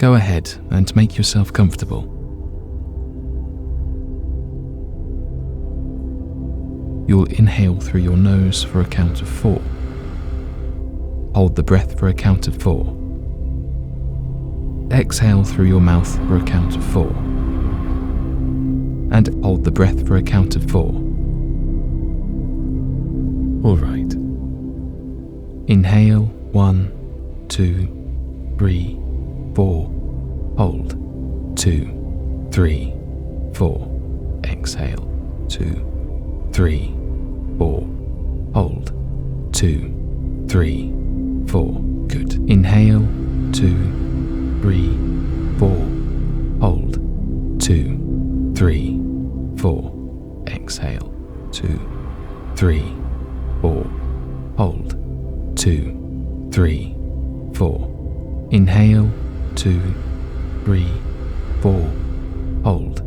Go ahead and make yourself comfortable. You'll inhale through your nose for a count of 4. Hold the breath for a count of 4. Exhale through your mouth for a count of 4. And hold the breath for a count of 4. All right. Inhale, 1, 2, 3, 4. Hold, 2, 3, 4. Exhale, 2, 3, 4. Hold, 2, 3, 4. Good. Inhale, 2, 3, 4. Hold, 2, 3, 4. Exhale, 2, 3, 4. Hold, 2, 3, 4. Inhale, 2, 3, 4. Hold,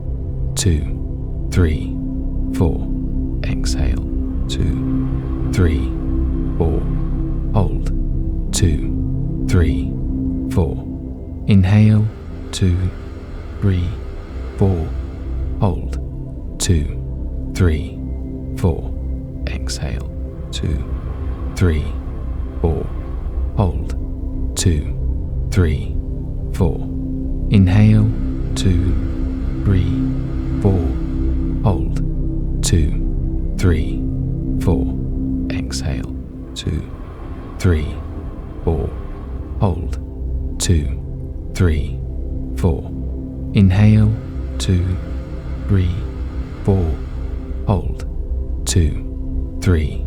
2, 3, 4. Exhale, 2, 3, 4. Hold, 2, 3, 4. Inhale, 2, 3, 4. Hold, 2, 3, 4. Exhale, 2, 3, 4. Hold, 2, 3, 4. Inhale, 2, 3, 4. Hold, 2, 3, 4. Exhale, 2, 3, 4. Hold, 2, 3, 4. Inhale, 2, 3, 4. Hold, 2, 3,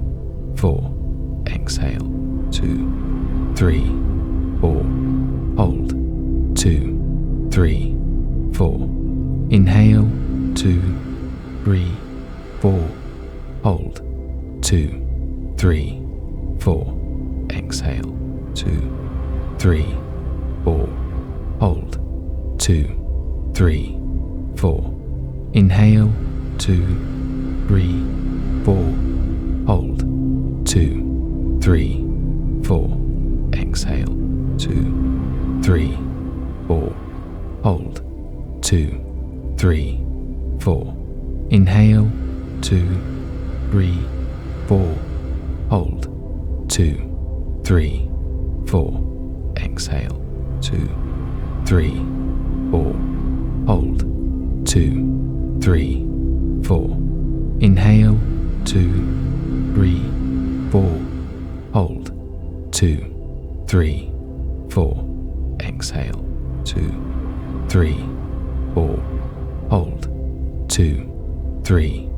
4. Exhale, 2, 3, 4. Hold, 2, 3, 4. Inhale, 2, 3, 4. Hold, 2, 3, 4. Exhale, 2, 3, 4. Hold, 2, 3, 4. Inhale, 2, 3, 4. Hold, 2, 3, 4. Exhale, 2, 3, 4. Hold, 2, 3, 4. Inhale, 2, 3, 4. Hold, 2, 3, 4. Exhale, 2, 3, 4. Hold, 2, 3, 4. Inhale, 2, 3, 4. Hold, 2, 3, 4. Exhale, 2, 3, 4. Hold, 2, 3,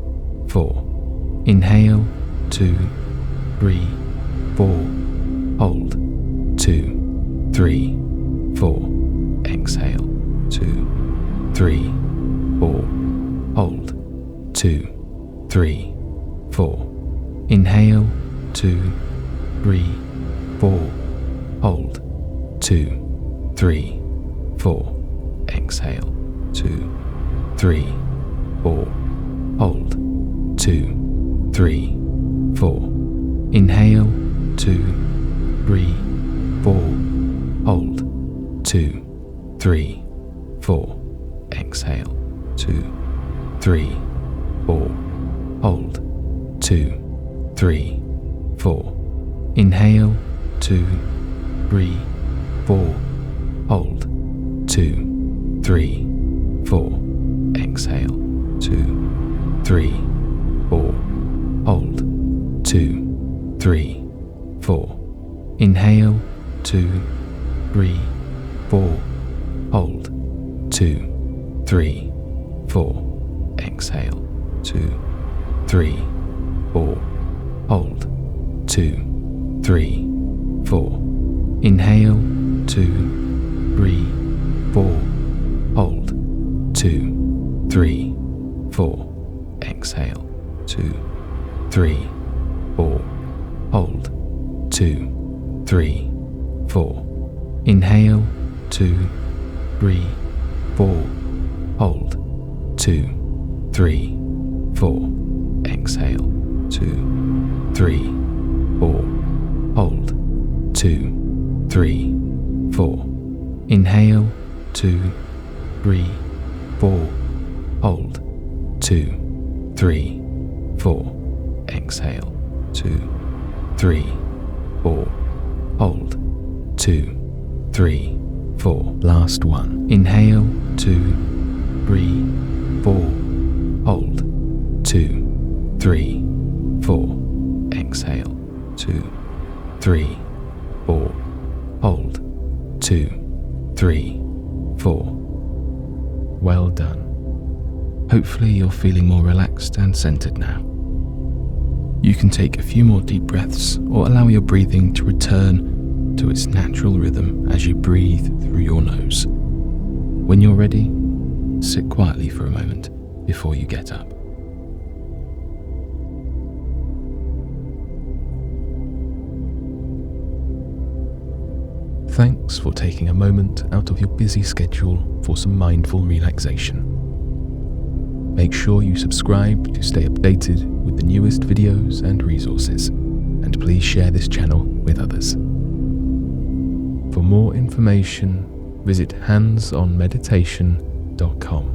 4. Inhale, 2, 3, 4. Hold, 2, 3, 4. Exhale, 2, 3, 4. Hold, 2, 3, 4. Inhale, 2, 3, 4. Hold, 2, 3, 4. Exhale, 2, 3, 4. Hold, 2, 3, 4. Inhale, 2, 3, 4. Hold, 2, 3, 4. Exhale, 2, 3, 4. Hold, 2, 3, 4. Inhale, 2, 3, 4. Hold, 2, 3, 4. Exhale, 2, 3, 4. Hold, 2, 3, 4. Inhale, 2, 3, 4. Hold, 2, 3, 4. Exhale, 2, 3, 4. Hold, 2, 3, 4. Inhale, 2, 3, 4. Hold, 2, 3, 4. Exhale, 2, 3, 4. Hold, 2, 3, 4. Inhale, 2, 3, 4. Hold, 2, 3, 4. Exhale, 2, 3, 4. Hold, 2, 3, 4. Inhale, 2, 3, 4. Hold. 2, 3, 4. Exhale. 2, 3, 4. Hold. 2, 3, 4. Last one. Inhale. 2, 3, 4. Hold. 2, 3, 4. Exhale. 2, 3, 4. Hold. 2, 3, 4. Well done. Hopefully you're feeling more relaxed and centered now. You can take a few more deep breaths or allow your breathing to return to its natural rhythm as you breathe through your nose. When you're ready, sit quietly for a moment before you get up. Thanks for taking a moment out of your busy schedule for some mindful relaxation. Make sure you subscribe to stay updated with the newest videos and resources, and please share this channel with others. For more information, visit handsonmeditation.com.